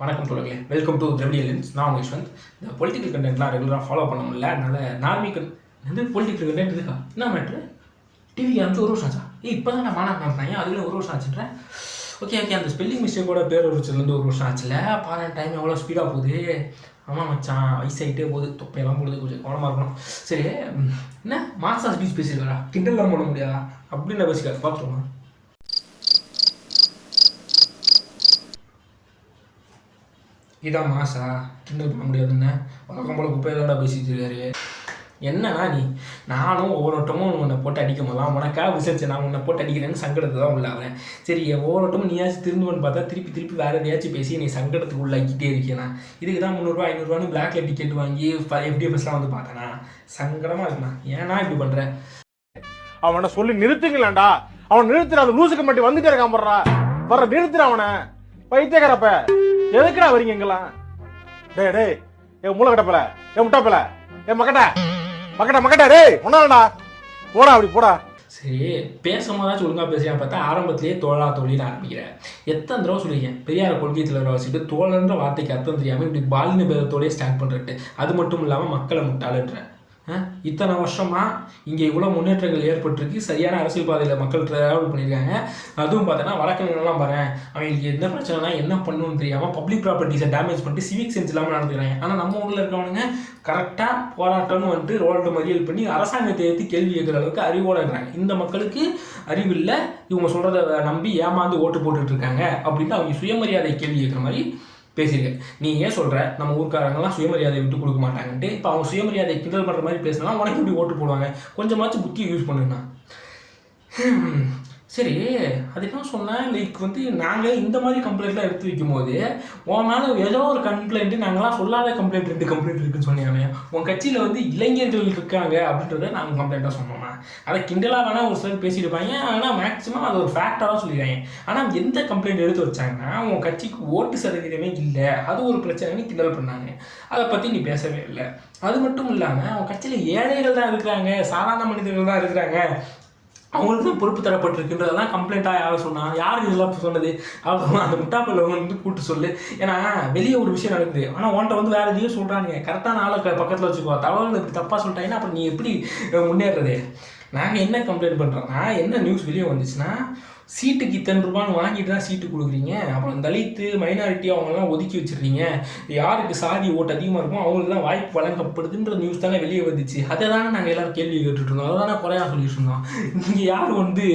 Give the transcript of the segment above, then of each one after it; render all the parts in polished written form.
வணக்கம் தோழர்களே, welcome to Dravidian lens. நான் உங்கள் யஷ்வந்த். இந்த பொலிட்டிக்கல் கண்டென்ட்லாம் ரெகுலராக ஃபாலோ பண்ண முடியல. அதனால் நார்மிக்கல் வந்து பொலிட்டிக்கல் கண்டென்ட் இருக்கா என்ன மேட்ரு? டிவிக்கு வந்து ஒரு வருஷம் ஆச்சா? இப்போ தான் நான் மாநாடு நடத்துனாங்க, அதுலேயும் ஒரு வருஷம் ஆச்சுன்றேன். ஓகே, அந்த ஸ்பெல்லிங் மிஸ்டேக்கோட பேர் வச்சதுலேருந்து ஒரு வருஷம் ஆச்சுல. பாரு டைம் எவ்வளோ ஸ்பீடாக போகுது. ஆமாம் மச்சான், வயசாகிட்டே போகுது, தொப்பையெல்லாம் போடுது, கொஞ்சம் கவனமாக இருக்கணும். சரி, என்ன மாசா ஸ்பீச் பேசியிருக்காரா? கிண்டல்லாம் பண்ண முடியாதா அப்படின்னு பேசிக்காரு. பார்த்துருவோம். இதான் மாசா கிண்டல் பண்ண முடியாதுன்னு வழக்கம் போல குப்பையிலடா பேசிட்டு இருக்காரு. என்னன்னா நானும் ஒவ்வொருட்டமும் உன்னை போட்டு அடிக்க போதெல்லாம் உனக்காக விசாரிச்சு நான் உன்னை போட்டு அடிக்கிறேன்னு சங்கடத்தை தான் உள்ளாவேன். சரி, ஒவ்வொருட்டமும் நீயாச்சும் திருந்துவன்னு பார்த்தா திருப்பி வேறு எதையாச்சும் பேசி நீ சங்கடத்துக்கு உள்ளாக்கிட்டே இருக்கேனா? இதுக்கு தான் 300 500 பிளாக்ல டிக்கெட் வாங்கி FDFSலாம் வந்து பார்த்தேனா? சங்கடமாக இருக்குண்ணா. ஏன்னா இப்படி பண்ணுறேன்? அவனை சொல்லி நிறுத்துங்களேன்டா. அவன் நிறுத்துற அந்த லூசுக்கு மட்டும் வந்துட்டே இருக்கான். வர்ற நிறுத்துற அவனை. பைத்தியக்காரப்ப எதுக்குடா வரீங்க எங்கெல்லாம்? டேய் என் மூளை கட்டப்பல, என் முட்டாப்பல, என் மக்கட்ட டேய் ஒன்னாலடா போடா, அப்படி போடா. சரி, பேசும்போதாச்சும் ஒழுங்காக பேசுகிறேன் பார்த்தா ஆரம்பத்திலேயே தோழா தோழின்னு ஆரம்பிக்கிறேன். எத்தனை தடவை சொல்லியிருக்கேன், பெரியார் கொள்கை தலைவரை வச்சுட்டு தோழன்ற வார்த்தைக்கு அர்த்தம் தெரியாமல் இப்படி பாலின பேதத்தோடய ஸ்டார்ட் பண்ணுறட்டு. அது மட்டும் இல்லாமல் மக்களை முட்டாளுன்றேன். இத்தனை வருஷமாக இங்கே இவ்வளோ முன்னேற்றங்கள் ஏற்பட்டிருக்கு, சரியான அரசியல் பாதையில் மக்கள் ட்ராவல் பண்ணியிருக்காங்க. அதுவும் பார்த்தோன்னா வழக்கங்கள்லாம் பாரு, அவங்களுக்கு என்ன பிரச்சனைனா என்ன பண்ணணும்னு தெரியாமல் பப்ளிக் ப்ராப்பர்ட்டிஸை டேமேஜ் பண்ணிட்டு சிவிக் சென்ஸ் இல்லாமல் நடந்துக்கிறாங்க. ஆனால் நம்ம ஊரில் இருக்கவனுங்க கரெக்டாக போராட்டம்னு வந்துட்டு ரோல்டு மறியல் பண்ணி அரசாங்கத்தை ஏற்றி கேள்வி கேட்குற அளவுக்கு அறிவோடு இருக்கிறாங்க. இந்த மக்களுக்கு அறிவில்லை, இவங்க சொல்கிறத நம்பி ஏமாந்து ஓட்டு போட்டுட்டு இருக்காங்க அப்படின்ட்டு அவங்க சுயமரியாதை கேள்வி கேட்குற மாதிரி பேசியிருக்கேன். நீ ஏன் சொல்கிற நம்ம ஊருக்காரங்களாம் சுயமரியாதை விட்டு கொடுக்க மாட்டாங்கன்ட்டு? இப்போ அவங்க சுயமரியாதை கிண்டல் பண்ணுற மாதிரி பேசினா உனக்கு எப்படி ஓட்டு போடுவாங்க? கொஞ்சமாச்சும் புத்தியை யூஸ் பண்ணுண்ணா. சரி, அது என்ன சொன்னேன், லைக் வந்து நாங்கள் இந்த மாதிரி கம்ப்ளைண்ட்லாம் எடுத்து வைக்கும் போது உன் மேலே ஏதோ ஒரு கம்ப்ளைண்ட்டு நாங்களாம் சொல்லாத கம்ப்ளைண்ட் 2 கம்ப்ளைண்ட் இருக்குன்னு சொன்னாமே. உன் கட்சியில் வந்து இளைஞர்கள் இருக்காங்க அப்படின்றத நாங்கள் கம்ப்ளைண்ட்டாக சொன்னோம்னா அதை கிண்டலாக வேணால் ஒரு சிலர் பேசியிருப்பாங்க. ஆனால் மேக்ஸிமம் அது ஒரு ஃபேக்டாக தான் சொல்லிடுறாங்க. ஆனால் எந்த கம்ப்ளைண்ட் எடுத்து வச்சாங்கன்னா உன் கட்சிக்கு ஓட்டு சதவீதமே இல்லை, அது ஒரு பிரச்சனைன்னு கிண்டல் பண்ணாங்க. அதை பற்றி நீ பேசவே இல்லை. அது மட்டும் இல்லாமல் உன் கட்சியில் ஏழைகள் தான் இருக்கிறாங்க, சாதாரண மனிதர்கள் தான் இருக்கிறாங்க, அவங்களுக்கு தான் பொறுப்பு தரப்பட்டிருக்குன்றதெல்லாம் கம்ப்ளைண்ட்டாக யாரும் சொன்னால் யார் இதெல்லாம் சொன்னது? அவங்க அந்த முட்டாப்பில் வந்து கூப்பிட்டு சொல்லு. ஏன்னா வெளியே ஒரு விஷயம் நடக்குது, ஆனால் உன்ட்ட வந்து வேறு எதையும் சொல்கிறாங்க. கரெக்டான ஆளை பக்கத்தில் வச்சுக்கோ. தகவல் இப்படி தப்பாக சொல்லிட்டாங்கன்னா அப்புறம் நீ எப்படி முன்னேறது? நாங்கள் என்ன கம்ப்ளைண்ட் பண்ணுறோன்னா, என்ன நியூஸ் வெளியே வந்துச்சுன்னா, சீட்டுக்கு இத்தனை ரூபான்னு வாங்கிட்டு தான் சீட்டு கொடுக்குறீங்க, அப்புறம் தலித்து மைனாரிட்டி அவங்கெல்லாம் ஒதுக்கி வச்சுருக்கீங்க, யாருக்கு சாதி ஓட்டு அதிகமாக இருக்கும் அவங்களுக்கு தான் வாய்ப்பு வழங்கப்படுதுன்ற நியூஸ் தானே வெளியே வந்துச்சு. அதை தானே நாங்கள் எல்லோரும் கேள்வி கேட்டுட்டு இருந்தோம், அதை தானே குறையாக சொல்லிட்டு இருந்தோம். இங்கே யாரும் வந்து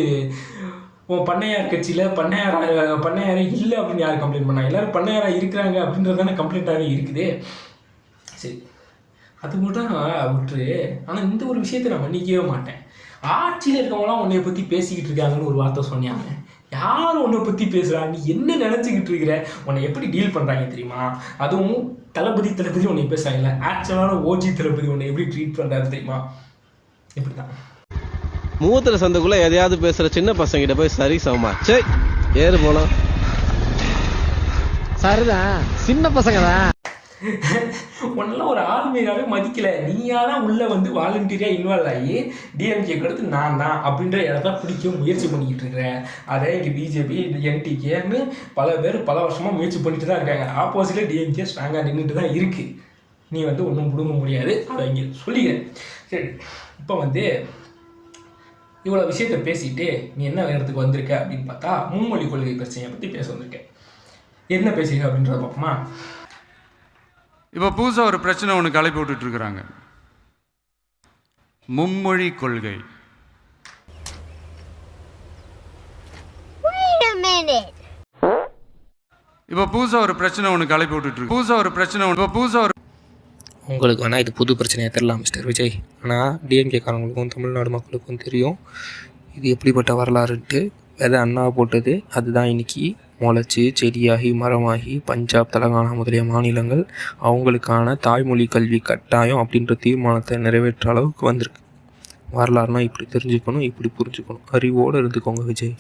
பண்ணையார் கட்சியில் பண்ணையாரே இல்லை அப்படின்னு யாரும் கம்ப்ளைண்ட் பண்ணாங்க? எல்லோரும் பண்ணையாராக இருக்கிறாங்க அப்படின்றது தானே கம்ப்ளைண்ட்டாகவே இருக்குது. சரி, அது மட்டும் விட்டுரு. ஆனால் இந்த ஒரு விஷயத்தை நான் மன்னிக்கவே மாட்டேன். ஆட்சியில் இருக்கவங்களாம் உன்னை பற்றி பேசிக்கிட்டு இருக்காங்கன்னு ஒரு வார்த்தை சொன்னாங்க. யாரும் உன்னை பற்றி பேசுகிறா? நீ என்ன நினச்சிக்கிட்டு இருக்கிற? உன்னை எப்படி டீல் பண்ணுறாங்க தெரியுமா? அதுவும் தளபதி உன்னை பேசுகிறாங்கல்ல, ஆக்சுவலான ஓஜி தளபதி உன்னை எப்படி ட்ரீட் பண்ணுறாரு தெரியுமா? இப்படி தான் மூத்திர சந்தைக்குள்ள எதையாவது பேசுகிற சின்ன பசங்கிட்ட போய் சரி சமமா சே ஏறு போலாம். சரிதான், சின்ன பசங்க தான். உன்னெல்லாம் ஒரு ஆளுமையாகவே மதிக்கலை. நீயா தான் உள்ளே வந்து வாலண்டியராக இன்வால்வ் ஆகி டிஎம்கேக்கு அடுத்து நான் தான் அப்படின்ற இடத்த பிடிக்க முயற்சி பண்ணிக்கிட்டு இருக்கிறேன். அதே இங்கே பிஜேபி என்டிகேன்னு பல பேர் பல வருஷமாக முயற்சி பண்ணிட்டு தான் இருக்காங்க. ஆப்போசிட்டில் டிஎம்கே ஸ்ட்ராங்காக நின்றுட்டு தான் இருக்குது. நீ வந்து ஒன்றும் பிடுங்க முடியாது, அதை இங்கே சொல்லிக்கிறேன். சரி, இப்போ வந்து இவ்வளோ விஷயத்தை பேசிட்டு நீ என்ன இடத்துக்கு வந்திருக்க அப்படின்னு பார்த்தா, மும்மொழி கொள்கை பிரச்சனையை பற்றி பேச வந்திருக்கேன். என்ன பேசுகிறேன் அப்படின்றத பார்ப்போமா? இப்போ புதுசாக ஒரு பிரச்சனை ஒன்று கிளப்பி விட்டுட்டு இருக்கிறாங்க, மும்மொழி கொள்கை. இப்போ புதுசாக ஒரு பிரச்சனை ஒன்று கிளப்பி விட்டுட்டு இருக்கு. உங்களுக்கு வேணால் இது புது பிரச்சனையாக தெரியலாம் மிஸ்டர் விஜய், ஆனால் டிஎம்கேக்காரங்களுக்கும் தமிழ்நாடு மக்களுக்கும் தெரியும் இது எப்படிப்பட்ட வரலாறுன்ட்டு. விதை அண்ணா போட்டது அதுதான் இன்றைக்கி முளைச்சி செடியாகி மரமாகி பஞ்சாப் தெலங்கானா முதலிய மாநிலங்கள் அவங்களுக்கான தாய்மொழி கல்வி கட்டாயம் அப்படின்ற தீர்மானத்தை நிறைவேற்ற அளவுக்கு வந்திருக்கு. வரலாறுனா இப்படி தெரிஞ்சுக்கணும், இப்படி புரிஞ்சுக்கணும், அறிவோடு இருந்துக்கோங்க விஜய்.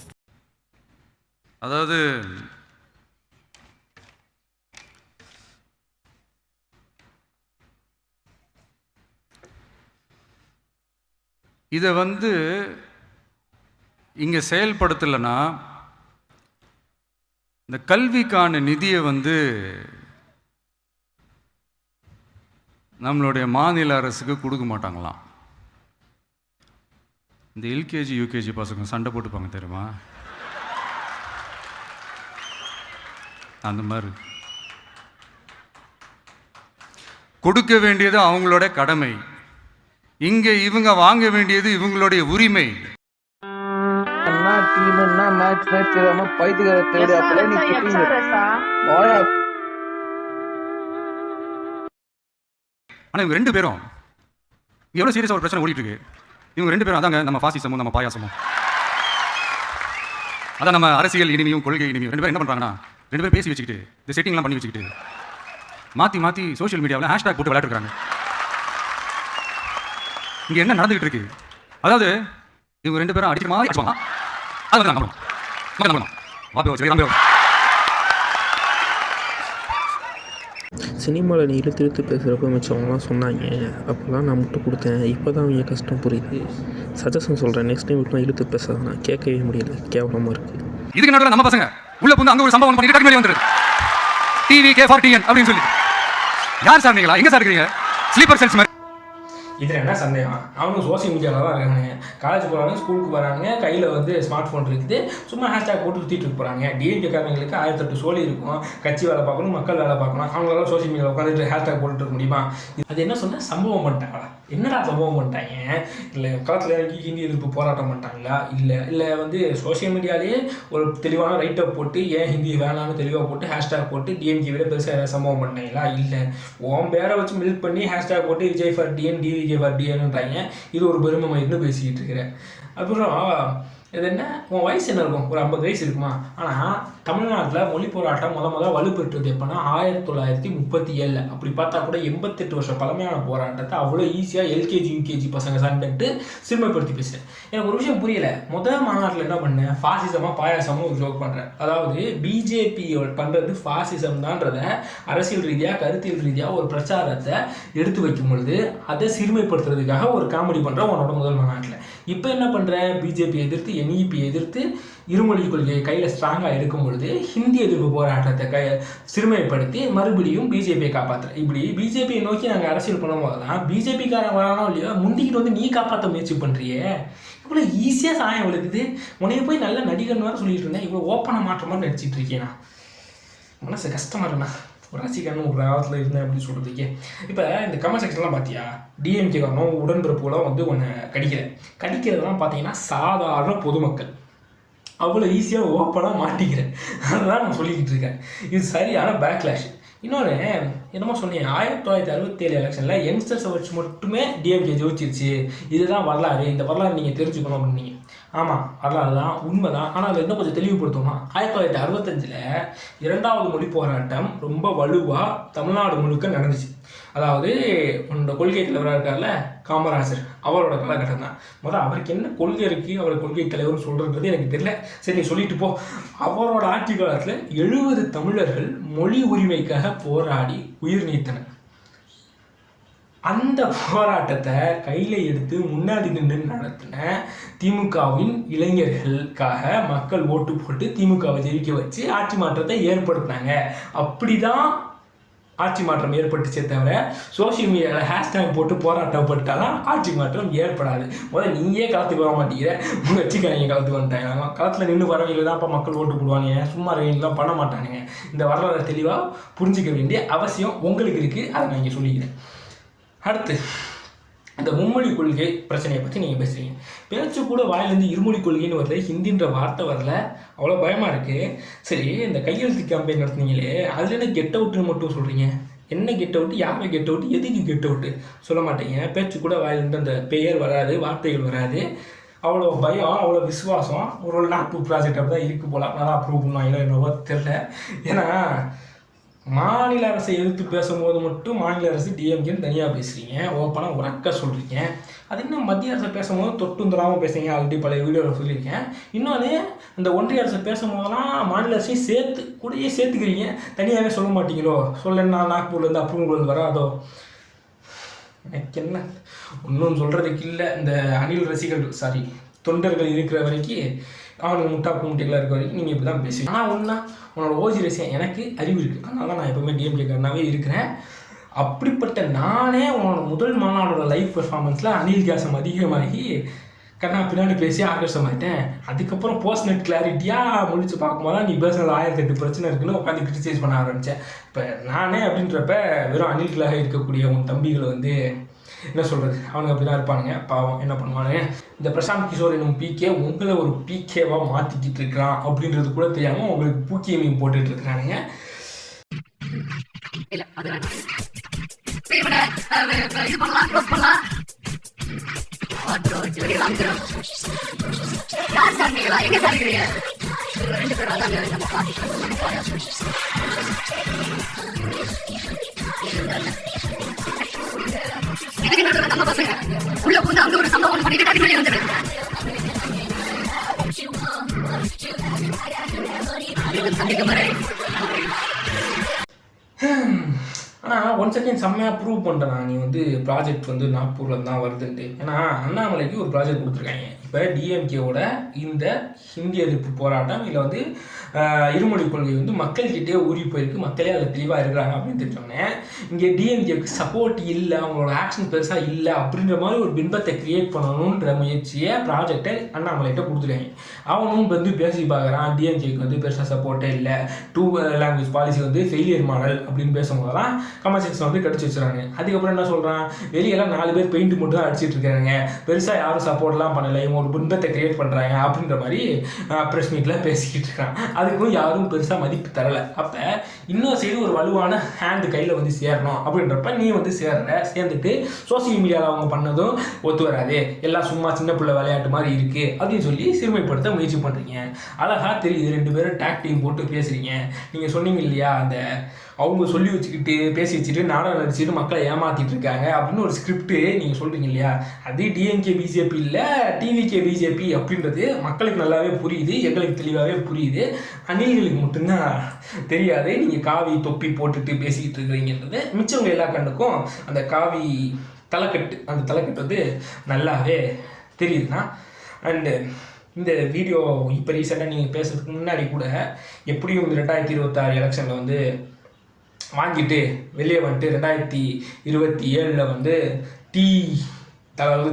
அதாவது இதை வந்து இங்கே செயல்படுத்தலைன்னா இந்த கல்விக்கான நிதியை வந்து நம்மளுடைய மாநில அரசுக்கு கொடுக்க மாட்டாங்களாம். இந்த எல்கேஜி யூகேஜி பசங்க சண்டை போட்டுப்பாங்க தெரியுமா, அந்த மாதிரி. கொடுக்க வேண்டியது அவங்களோட கடமை, இங்க இவங்க வாங்க வேண்டியது இவங்களுடைய உரிமை. ஆனா இவங்க 2 பேரும் எவ்வளவு சீரியஸா ஒரு பிரச்சனை ஓடிட்டு இருக்கு. இவங்க 2 பேரும் அதாங்க நம்ம பாசிசமும் நம்ம பாயாசமும், அதான் நம்ம அரசியல் இனிமையும் கொள்கை இனிமையும். 2 பேரும் என்ன பண்றாங்கன்னா, 2 பேரும் பேசி வச்சுக்கிட்டு இந்த செட்டிங்லாம் பண்ணி வச்சுக்கிட்டு மாத்தி சோஷியல் மீடியாவில் ஹேஷ்டாக் போட்டு விளையாட்டுருக்காங்க. இங்க என்ன நடந்துகிட்டு இருக்கு, அதாவது இவங்க 2 பேரும் அடிக்கிற மாதிரி அடிச்சுவாங்க. அது வந்து நம்பணும். சினிமாவில் நீ இழுத்து பேசுகிறப்ப மிச்சவங்களாம் சொன்னாங்க, அப்போல்லாம் நான் முட்டு கொடுத்தேன், இப்போ தான் அவங்க கஷ்டம் புரியுது. சஜஷன் சொல்கிறேன், நெக்ஸ்ட் டைம் இப்படிலாம் இழுத்து பேசாத, நான் கேட்கவே முடியல, கேவலமாக இருக்குது. இதுக்கு நடுவில் நம்ம பசங்க உள்ள புந்து அங்கே ஒரு சம்பவம் பண்ணிட்டு டக்கு வந்துரு டிவி K4TN அப்படின்னு சொல்லி. யார் சார் நீங்களா, எங்கே சார் இருக்கிறீங்க? ஸ்லீப்பர் செல்ஸ் மாதிரி. இதில் என்ன சந்தேகம், அவனும் சோசியல் மீடியாவில் தான் இருக்காங்க, காலேஜ் போகிறாங்க, ஸ்கூலுக்கு போகிறாங்க, கையில் வந்து ஸ்மார்ட் ஃபோன் இருக்குது, சும்மா ஹேஷ்டாக் போட்டு சுற்றிட்டு போகிறாங்க. டிஎம்கே காரங்களுக்கு 1008 சோழி இருக்கும், கட்சி வேலை பார்க்கணும், மக்கள் வேலை பார்க்கணும், அவங்களால சோசியல் மீடியாவில் உட்காந்துட்டு ஹேஷ்டாக் போட்டுட்டு இருக்க முடியுமா? அது என்ன சொன்ன சம்பவம் பண்ணிட்டாங்களா? என்னடா சம்பவம் பண்ணிட்டாங்க? இல்லை காலத்தில் இறங்கி ஹிந்தி எதிர்ப்பு போராட்டம் பண்ணிட்டாங்களா? இல்லை வந்து சோசியல் மீடியாலேயே ஒரு தெளிவான ரைட்டப் போட்டு ஏன் ஹிந்தி வேணாம்னு தெளிவாக போட்டு ஹேஷ்டாக் போட்டு டிஎம்கே விட பெருசாக ஏதாவது சம்பவம் பண்ணிட்டாங்களா? இல்லை உன் பேரை வச்சு மில்க் பண்ணி ஹேஷ்டாக் போட்டு Vijay for TN TVK for டிஎன்ன்றாங்க. இது ஒரு பெருமை மயிர்னு பேசிக்கிட்டு இருக்கிறேன். அப்புறம் இது என்ன, உன் வயசு என்ன இருக்கும், ஒரு 50 வயசு இருக்குமா? ஆனால் தமிழ்நாட்டில் மொழி போராட்டம் முதல் வலுப்பெற்றது எப்போனா 1937. அப்படி பார்த்தா கூட 88 வருஷம் பழமையான போராட்டத்தை அவ்வளோ ஈஸியாக எல்கேஜி யூகேஜி பசங்க சண்டைட்டு சிறுமைப்படுத்தி பேசுகிறேன். எனக்கு ஒரு விஷயம் புரியலை. முதல் மாநாட்டில் என்ன பண்ணேன், ஃபாசிசமாக பாயாசமாக ஒரு ஜோக் பண்ணுறேன். அதாவது பிஜேபி பண்ணுறது ஃபாசிசம் தான்றத அரசியல் ரீதியாக கருத்தியல் ரீதியாக ஒரு பிரச்சாரத்தை எடுத்து வைக்கும் பொழுது அதை சிறுமைப்படுத்துறதுக்காக ஒரு காமெடி பண்ணுறேன் உன்னோட முதல் மாநாட்டில். இப்போ என்ன பண்ணுறேன், பிஜேபி எதிர்த்து NEP எதிர்த்து இருமொழி கொள்கையை கையில் ஸ்ட்ராங்காக எடுக்கும் பொழுது ஹிந்தி எதிர்ப்பு போராட்டத்தை சிறுமைப்படுத்தி மறுபடியும் பிஜேபியை காப்பாற்றுறேன். இப்படி பிஜேபியை நோக்கி நாங்கள் அரசியல் பண்ணும்போது தான் பிஜேபிக்காரன் வரானோ இல்லையோ முந்திக்கிட்டு வந்து நீ காப்பாற்ற முயற்சி பண்ணுறியே. இவ்வளோ ஈஸியாக சாயம் விழுக்குது. உன்னைய போய் நல்ல நடிகர்னு வேறு சொல்லிட்டு இருந்தேன், இவ்வளோ ஓப்பனாக மாற்றமாக நடிச்சிட்டு இருக்கேனா? மனசு கஷ்டமாக இருக்குண்ணா. ஒரு ரசிகர்னு ஒரு காலத்தில் இருந்தேன் அப்படின்னு சொல்கிறதுக்கே. இப்போ இந்த கமெண்ட் செக்ஷன்லாம் பார்த்தியா, டிஎம்கே காரணம் உடன்பிறப்புலாம் வந்து ஒன்று கடிக்கிறதெல்லாம் பார்த்தீங்கன்னா சாதாரண பொதுமக்கள் அவ்வளோ ஈஸியாக ஓப்பனாக மாட்டிக்கிறேன். அதுதான் நான் சொல்லிக்கிட்டு இருக்கேன். இது சரியான பேக்லாஷ். இன்னொன்று என்னமோ சொன்னீங்க, 1967 எலெக்ஷனில் யங்ஸ்டர்ஸை வச்சு மட்டுமே டிஎம்கே ஜெயிச்சிருச்சு, இதுதான் வரலாறு, இந்த வரலாறு நீங்கள் தெரிஞ்சுக்கணும் அப்படின்னீங்க. ஆமாம், வரலாறு தான், உண்மை தான். ஆனால் அதை இன்னும் கொஞ்சம் தெளிவுபடுத்தணும். 1965 2வது மொழி போராட்டம் ரொம்ப வலுவாக தமிழ்நாடு முழுக்க நடந்துச்சு. அதாவது உன்னோட கொள்கை தலைவராக இருக்கார்ல காமராஜர், அவரோட காலகட்டம் தான். அவருக்கு என்ன கொள்கை இருக்குது, அவர் கொள்கை தலைவர்னு சொல்கிறது எனக்கு தெரியல. சரி நீ சொல்லிட்டு போ. அவரோட ஆட்சி காலத்தில் 70 தமிழர்கள் மொழி உரிமைக்காக போராடி உயிர் நீத்தனர். அந்த போராட்டத்தை கையில் எடுத்து முன்னாடி நின்று நடத்தின திமுகவின் இளைஞர்களுக்காக மக்கள் ஓட்டு போட்டு திமுகவை ஜெயிக்க வச்சு ஆட்சி மாற்றத்தை ஏற்படுத்தினாங்க. அப்படி தான் ஆட்சி மாற்றம் ஏற்பட்டுச்சே தவிர சோசியல் மீடியாவில் ஹேஷ்டாக் போட்டு போராட்டப்பட்டாலும் ஆட்சி மாற்றம் ஏற்படாது. நீயே களத்துக்கு வர மாட்டேங்கிற, உங்கள் வச்சுக்காரங்க களத்துக்கு வந்துட்டாங்க. களத்தில் நின்று வரவங்க தான் அப்போ மக்கள் ஓட்டு போடுவாங்க, சும்மா ரயிலாம் பண்ண மாட்டானுங்க. இந்த வரலாறு தெளிவாக புரிஞ்சிக்க வேண்டிய அவசியம் உங்களுக்கு இருக்குது, அதை நான் இங்கே சொல்லிக்கிறேன். அடுத்து இந்த மும்மொழி கொள்கை பிரச்சனையை பற்றி நீங்கள் பேசுகிறீங்க. பேச்சு கூட வாயிலேருந்து இருமொழி கொள்கைன்னு வருது, ஹிந்தின்ற வார்த்தை வரல, அவ்வளோ பயமாக இருக்குது. சரி, இந்த கையெழுத்து கேம்பெயின் நடத்துனீங்களே, அதில் என்ன கெட் அவுட்டுன்னு மட்டும் சொல்கிறீங்க. என்ன கெட் அவுட்டு, யாரை கெட் அவுட்டு, எதுக்கு கெட் அவுட்டு சொல்ல மாட்டீங்க. பேச்சு கூட வாயிலேருந்து அந்த பெயர் வராது, வார்த்தைகள் வராது, அவ்வளோ பயம், அவ்வளோ விசுவாசம். ஒரு நாட்டு ப்ராஜெக்ட் அப்படி தான் இருக்குது போல, நல்லா அப்ரூவ் பண்ணுவாங்களோ என்னவோ தெரில. ஏன்னா மாநில அரசை எதிர்த்து பேசும்போது மட்டும் மாநில அரசு டிஎம்கேன்னு தனியாக பேசுகிறீங்க, ஓப்பனாக உறக்க சொல்கிறீங்க. அது இன்னும் மத்திய அரசை பேசும்போது தொட்டுந்துடாமல் பேசுகிறீங்க, ஆல்ரெடி பழைய வீடியோவில் சொல்லியிருக்கேன். இன்னொன்று இந்த ஒன்றிய அரசை பேசும்போதெல்லாம் மாநில அரசையும் கூடயே சேர்த்துக்கிறீங்க, தனியாகவே சொல்ல மாட்டீங்களோ. சொல்லன்னா நாக்பூர்லேருந்து அப்ரூவல் வராதோ. எனக்கு என்ன ஒன்றும் சொல்கிறதுக்கு இல்லை. இந்த அணில் ரசிகர்கள் தொண்டர்கள் இருக்கிற வரைக்கும் அவனுக்கு முட்டைகளாக இருக்க வரைக்கும் நீங்கள் இப்படி தான் பேசுவீங்க. ஆனால் ஒன்றா உன்னோட ஓஜி ரசிகன் எனக்கு அறிவு இருக்குது, அதனால தான் நான் எப்போவுமே டிஎம்கே காரனாகவே இருக்கிறேன். அப்படிப்பட்ட நானே உன்னோட முதல் மாநாடோட லைவ் பெர்ஃபார்மன்ஸில் அனில் கேசம் அதிகமாகி கண்ணா பின்னாடி பேசி ஆகர்ஷமாயிட்டேன். அதுக்கப்புறம் பர்சனல் கிளாரிட்டியாக முடிச்சு பார்க்கும்போது தான் நீ பேசுனது 1008 பிரச்சனை இருக்குன்னு உட்காந்து கிரிட்டிசைஸ் பண்ண ஆரம்பித்தேன். இப்போ நானே அப்படின்றப்ப வெறும் அனில்களாக இருக்கக்கூடிய உன் தம்பிகளை வந்து என்ன சொல்கிறது, அவனுக்கு அப்படி தான் இருப்பானுங்க, பாவம் என்ன பண்ணுவானுங்க. இந்த பிரசாந்த் கிஷோர் என்னும் பிகே உங்களை ஒரு பிகேவாக மாற்றிக்கிட்டு இருக்கிறான் அப்படின்றது கூட தெரியாமல் உங்களுக்கு பூக்கிய மீன் போட்டுட்டு இருக்கிறானுங்க. ஆனால் ஒன் செகண்ட் செம்மையாக ப்ரூவ் பண்ணுறேன் நீ வந்து ப்ராஜெக்ட் வந்து நாக்பூரில் தான் வருதுன்ட்டு. ஏன்னா அண்ணாமலைக்கு ஒரு ப்ராஜெக்ட் கொடுத்துருக்காங்க. இப்போ டிஎம்கேவோட இந்த ஹிந்தி எதிர்ப்பு போராட்டம் இல்லை வந்து இருமொழி கொள்கை வந்து மக்கள்கிட்டே ஊறி போயிருக்கு, மக்களே அதில் தெளிவாக இருக்கிறாங்க அப்படின்னு தெரிஞ்சோடனே இங்கே டிஎம்கேவுக்கு சப்போர்ட் இல்லை, அவங்களோட ஆக்ஷன் பெருசாக இல்லை அப்படின்ற மாதிரி ஒரு பின்பத்தை கிரியேட் பண்ணணுன்ற முயற்சியை ப்ராஜெக்டை அண்ணாமலைகிட்ட கொடுத்துருக்காங்க. அவனும் வந்து பேசி பார்க்குறான், டிஎம்கேக்கு வந்து பெருசாக சப்போர்ட்டே இல்லை, 2 லாங்குவேஜ் பாலிசி வந்து ஃபெயிலியர் மாடல் அப்படின்னு பேசும்போதெல்லாம் கமெண்ட் செக்ஷன் வந்து கடிச்சு வச்சுறாங்க. அதுக்கப்புறம் என்ன சொல்கிறான், வெளியெல்லாம் 4 பேர் பெயிண்ட் மட்டும் தான் அடிச்சிட்டு இருக்காங்க, பெருசாக யாரும் சப்போர்ட்லாம் பண்ணலை, இவங்க ஒரு பின்பத்தை கிரியேட் பண்ணுறாங்க அப்படின்ற மாதிரி ப்ரெஸ் மீட்டில் பேசிக்கிட்டு இருக்கான். அதுக்கும் யாரும் பெருசாக மதிப்பு தரலை. அப்போ இன்னொரு சைடு ஒரு வலுவான ஹேண்டு கையில் வந்து சேரணும் அப்படின்றப்ப நீ வந்து சேர்ந்துட்டு சோசியல் மீடியாவில் அவங்க பண்ணதும் ஒத்து வராது, எல்லாம் சும்மா சின்ன பிள்ளை விளையாட்டு மாதிரி இருக்குது அப்படின்னு சொல்லி சிறுமைப்படுத்த முயற்சி பண்ணுறீங்க. அழகாக தெரியுது, 2 பேரும் டேக் டீம் போட்டு பேசுகிறீங்க. நீங்கள் சொன்னீங்க இல்லையா, அந்த அவங்க சொல்லி வச்சுக்கிட்டு பேசி வச்சுட்டு நாடகம் நடிச்சுட்டு மக்களை ஏமாற்றிட்டு இருக்காங்க அப்படின்னு ஒரு ஸ்கிரிப்டு நீங்கள் சொல்கிறீங்க இல்லையா, அது டிஎம்கே பிஜேபி இல்லை டிவிகே பிஜேபி அப்படின்றது மக்களுக்கு நல்லாவே புரியுது, எங்களுக்கு தெளிவாகவே புரியுது. அணில்களுக்கு மட்டும்தான் தெரியாது. நீங்கள் காவி தொப்பி போட்டுட்டு பேசிக்கிட்டு இருக்கிறீங்கன்றது மிச்சவங்க எல்லா கண்ணுக்கும் அந்த காவி தலைக்கட்டு, அந்த தலைக்கட்டு வந்து நல்லாவே தெரியுதுண்ணா. அண்டு இந்த வீடியோ இப்போ ரீசெண்டாக நீங்கள் பேசுறதுக்கு முன்னாடி கூட எப்படியும் 2026 எலெக்ஷனில் வந்து வாங்கிட்டு வெளியே வந்துட்டு 2027 வந்து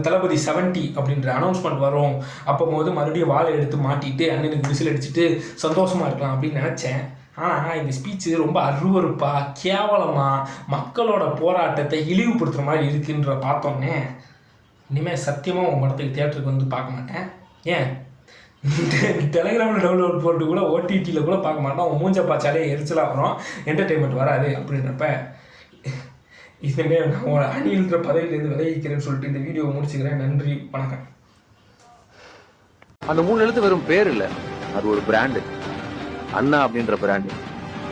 தளபதி 70 அப்படின்ற அனௌன்ஸ்மெண்ட் வரும், அப்போ போது மறுபடியும் வாழை எடுத்து மாட்டிட்டு அண்ணனுக்கு விசில் அடிச்சுட்டு சந்தோஷமாக இருக்கலாம் அப்படின்னு நினச்சேன். ஆனால் இந்த ஸ்பீச்சு ரொம்ப அருவருப்பாக கேவலமாக மக்களோட போராட்டத்தை இழிவுபடுத்துகிற மாதிரி இருக்குன்ற பார்த்தோன்னே இனிமேல் சத்தியமாக உங்கள் படத்துக்கு தியேட்டருக்கு வந்து பார்க்க மாட்டேன். ஏன் டெலிகிராமில் டவுன்லோட் போட்டு கூட ஓடிடியில் கூட பார்க்க மாட்டோம். அவன் மூஞ்ச பாய்ச்சாலே எரிச்சலாக வரும், என்டர்டெயின்மெண்ட் வராது அப்படின்றப்ப இனிமேல் நான் அணில்ன்ற பதவியிலேருந்து விலகிக்கிறேன்னு சொல்லிட்டு இந்த வீடியோவை முடிச்சுக்கிறேன். நன்றி, வணக்கம். அந்த 3 எழுத்து வெறும் பேர் இல்ல, அது ஒரு பிராண்டு, அண்ணா அப்படின்ற பிராண்டு.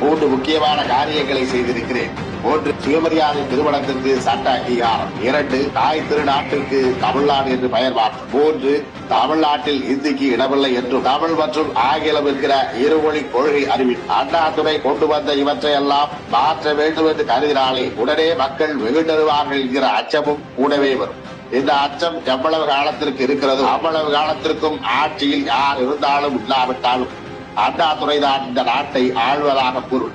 3 முக்கியமான காரியங்களை செய்திருக்கிறேன். 1, சுயமரியாதை திருமணத்திற்கு சட்ட அங்கீகாரம். 2, தாய் திருநாட்டிற்கு தமிழ்நாடு என்று பெயர் மாற்றம். 3, தமிழ்நாட்டில் இந்திக்கு இடமில்லை என்றும் தமிழ் மற்றும் ஆங்கிலம் என்கிற இருமொழி கொள்கை அறிவிப்பு. அண்ணாதுரை கொண்டு வந்த இவற்றையெல்லாம் மாற்ற வேண்டும் என்று கருதினாலே உடனே மக்கள் வெகுண்டருவார்கள் என்கிற அச்சமும் கூடவே வரும். இந்த அச்சம் எவ்வளவு காலத்திற்கு இருக்கிறதோ அவ்வளவு காலத்திற்கும் ஆட்சியில் யார் இருந்தாலும் இல்லாவிட்டாலும் அண்ணாதுரைதான் இந்த நாட்டை ஆள்வதாக பொருள்.